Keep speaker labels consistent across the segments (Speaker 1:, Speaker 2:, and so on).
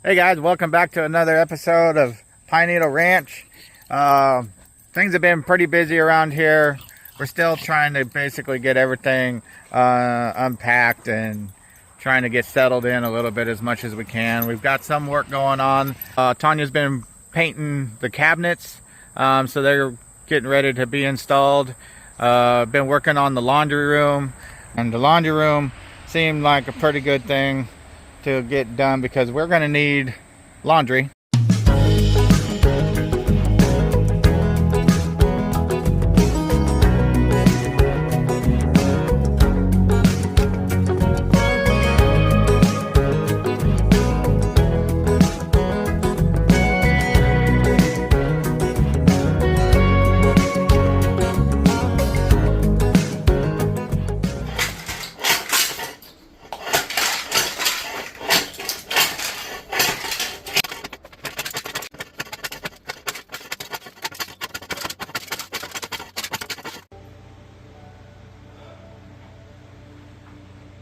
Speaker 1: Hey guys, welcome back to another episode of Pine Needle Ranch. Things have been pretty busy around here. We're still trying to basically get everything unpacked and trying to get settled in a little bit as much as we can. We've got some work going on. Tanya's been painting the cabinets, so they're getting ready to be installed. Been working on the laundry room, and the laundry room seemed like a pretty good thing to get done because we're going to need laundry.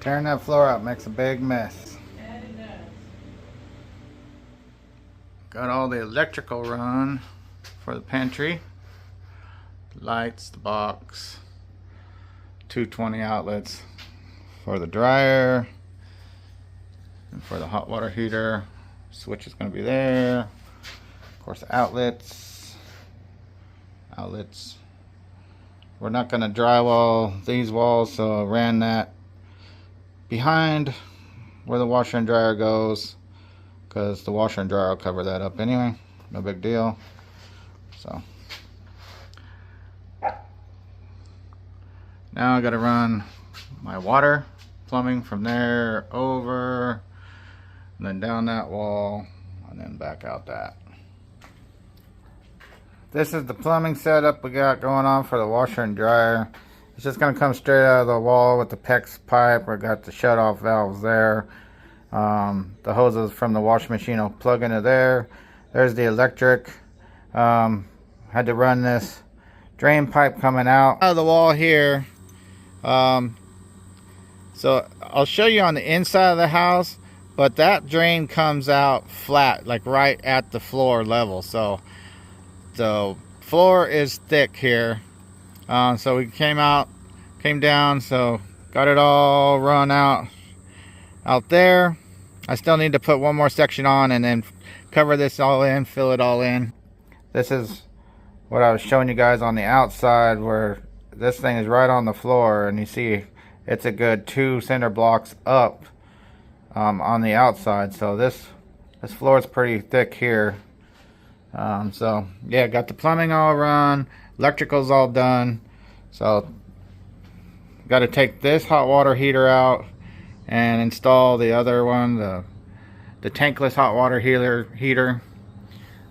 Speaker 1: Tearing that floor out makes a big mess.
Speaker 2: Yeah, it does.
Speaker 1: Got all the electrical run for the pantry. The lights, the box, 220 outlets for the dryer, and for the hot water heater. Switch is going to be there. Of course, outlets. We're not going to drywall these walls, so I ran that behind where the washer and dryer goes, because the washer and dryer will cover that up anyway. No big deal. So now I got to run my water plumbing from there over and then down that wall and then back out that. This is the plumbing setup we got going on for the washer and dryer. It's just going to come straight out of the wall with the PEX pipe. We got the shut-off valves there. The hoses from the washing machine will plug into there. There's the electric. Had to run this drain pipe coming out of the wall here. So I'll show you on the inside of the house, but that drain comes out flat, like right at the floor level. So the floor is thick here. So we came down, so got it all run out there. I still need to put one more section on and then cover this all in, fill it all in. This is what I was showing you guys on the outside, where this thing is right on the floor, and you see it's a good 2 cinder blocks up on the outside. So this floor is pretty thick here. So yeah, got the plumbing all run, electrical's all done. So got to take this hot water heater out and install the other one, the tankless hot water heater.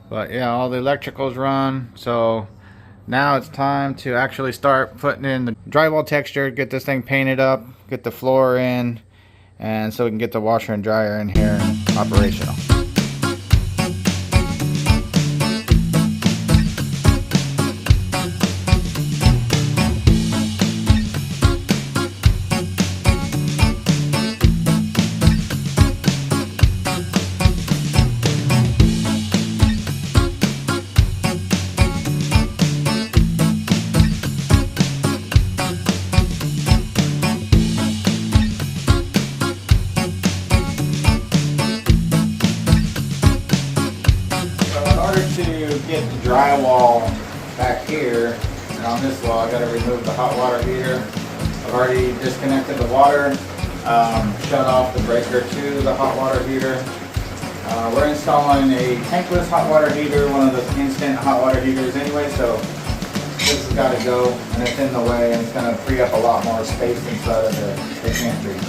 Speaker 1: But yeah, all the electricals run. So now it's time to actually start putting in the drywall texture, get this thing painted up, get the floor in, and so we can get the washer and dryer in here operational. Get the drywall back here, and on this wall I got to remove the hot water heater. I've already disconnected the water, shut off the breaker to the hot water heater. We're installing a tankless hot water heater, one of the instant hot water heaters anyway, so this has got to go, and it's in the way, and it's going to free up a lot more space inside of the pantry.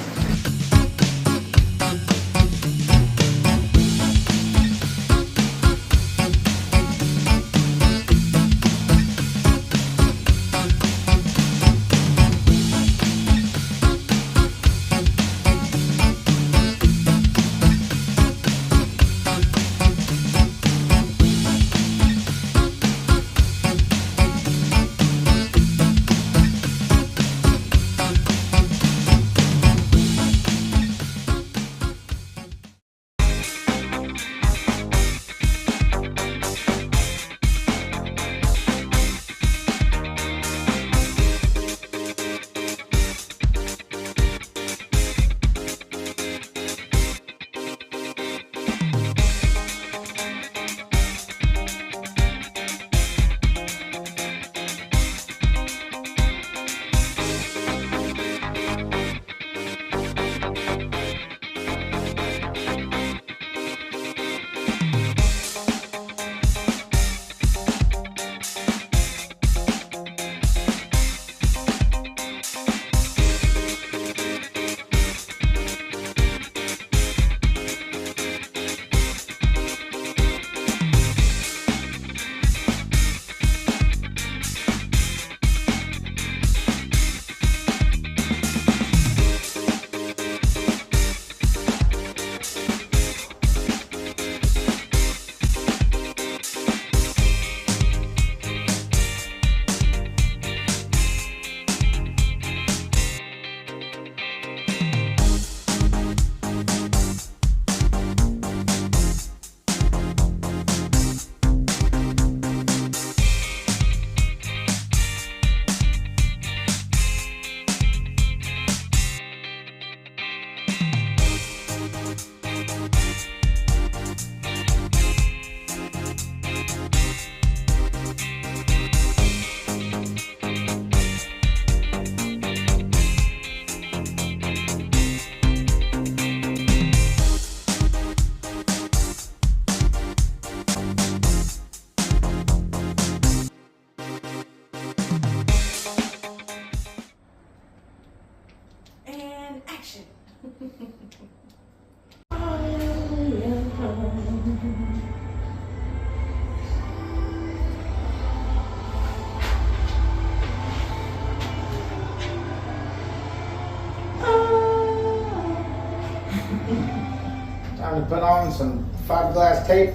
Speaker 1: put on some fiberglass tape.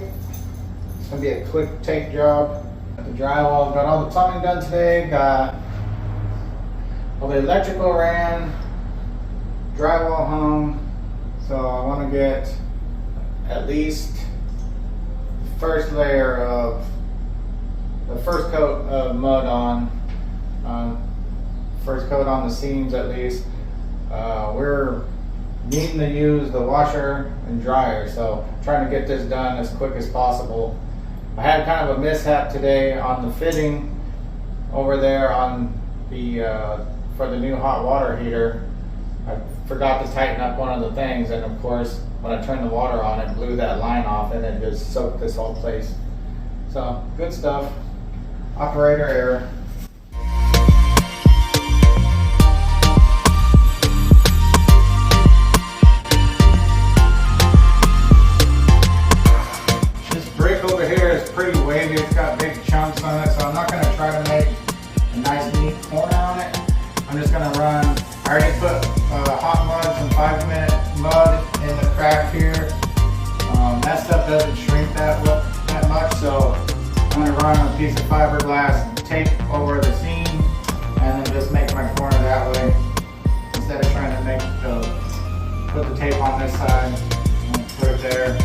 Speaker 1: It's gonna be a quick tape job. Got the drywall, got all the plumbing done today, got all the electrical ran, drywall hung. So I want to get at least the first layer of the first coat of mud on, first coat on the seams at least. We're needing to use the washer and dryer, so I'm trying to get this done as quick as possible. I had kind of a mishap today on the fitting over there on the for the new hot water heater. I forgot to tighten up one of the things, and of course when I turned the water on, it blew that line off and it just soaked this whole place. So good stuff. Operator error. Pretty wavy, it's got big chunks on it, so I'm not going to try to make a nice neat corner on it. I'm just going to run, I already put hot mud, some 5-minute mud in the crack here. That stuff doesn't shrink that much, so I'm going to run a piece of fiberglass tape over the seam and then just make my corner that way instead of trying to put the tape on this side and put it there.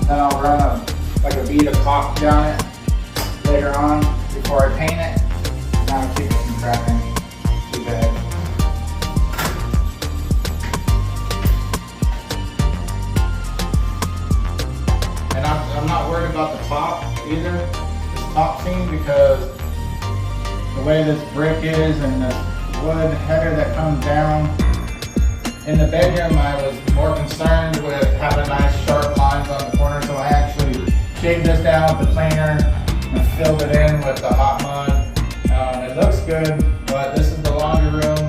Speaker 1: Then I'll run like a bead of caulk down it later on before I paint it. Now keep it from cracking too bad. And I'm not worried about the top either, this top seam, because the way this brick is and the wood header that comes down. In the bedroom I was more concerned with having nice sharp lines on the corner, so I actually shaved this down with the planer and filled it in with the hot mud. It looks good, but this is the laundry room,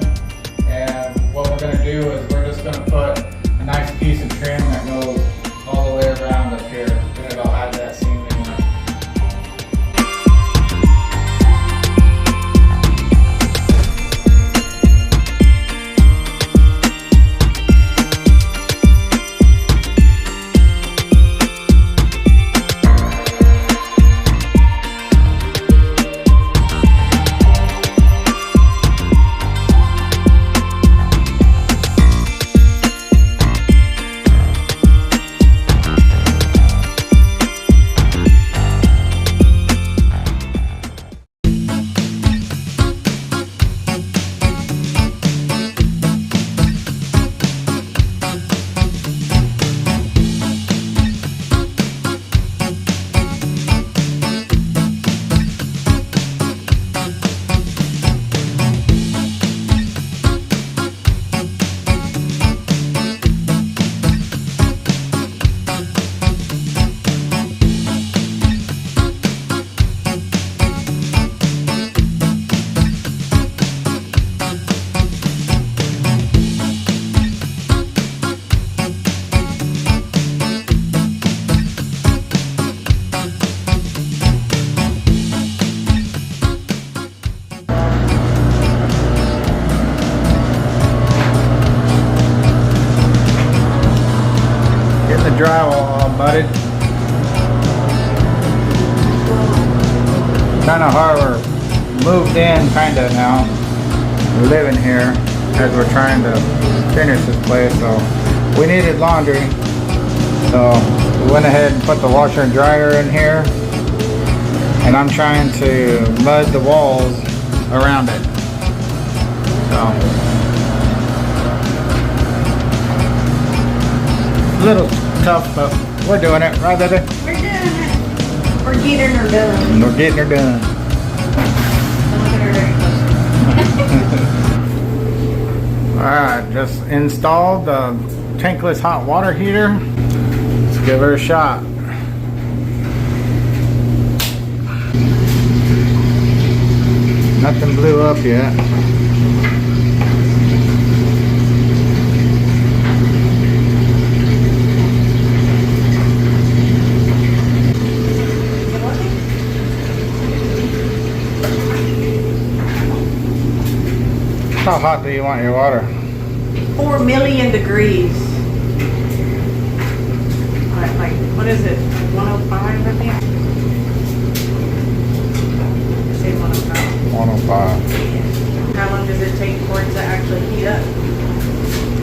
Speaker 1: and what we're going to do is we're just going to put a nice piece of trim that goes all the way around up here, and it'll hide that seam anyway. Drywall all mudded. Kind of hard. We're moved in kind of now. We're living here as we're trying to finish this place. So we needed laundry. So we went ahead and put the washer and dryer in here. And I'm trying to mud the walls around it. So a little tough, but we're doing it, right, baby?
Speaker 2: We're doing it. We're getting her done.
Speaker 1: We're getting her done.
Speaker 2: Don't look at her very close.
Speaker 1: Alright, just installed the tankless hot water heater. Let's give her a shot. Nothing blew up yet. How hot do you want your water?
Speaker 2: 4 million degrees. What is it? 105, I think? I say 105.
Speaker 1: 105.
Speaker 2: How long does it take for it to actually heat up?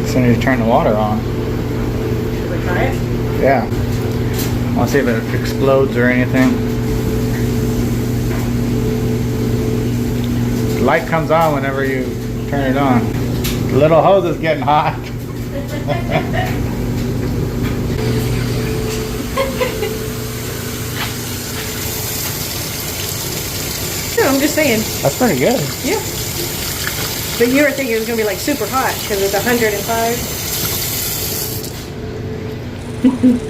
Speaker 1: As soon as you turn the water on.
Speaker 2: Should we try it?
Speaker 1: Yeah. I want to see if it explodes or anything. The light comes on whenever you turn it on. The little hose is getting hot.
Speaker 2: No, I'm just saying.
Speaker 1: That's pretty good.
Speaker 2: Yeah. But you were thinking it was going to be like super hot because it's 105.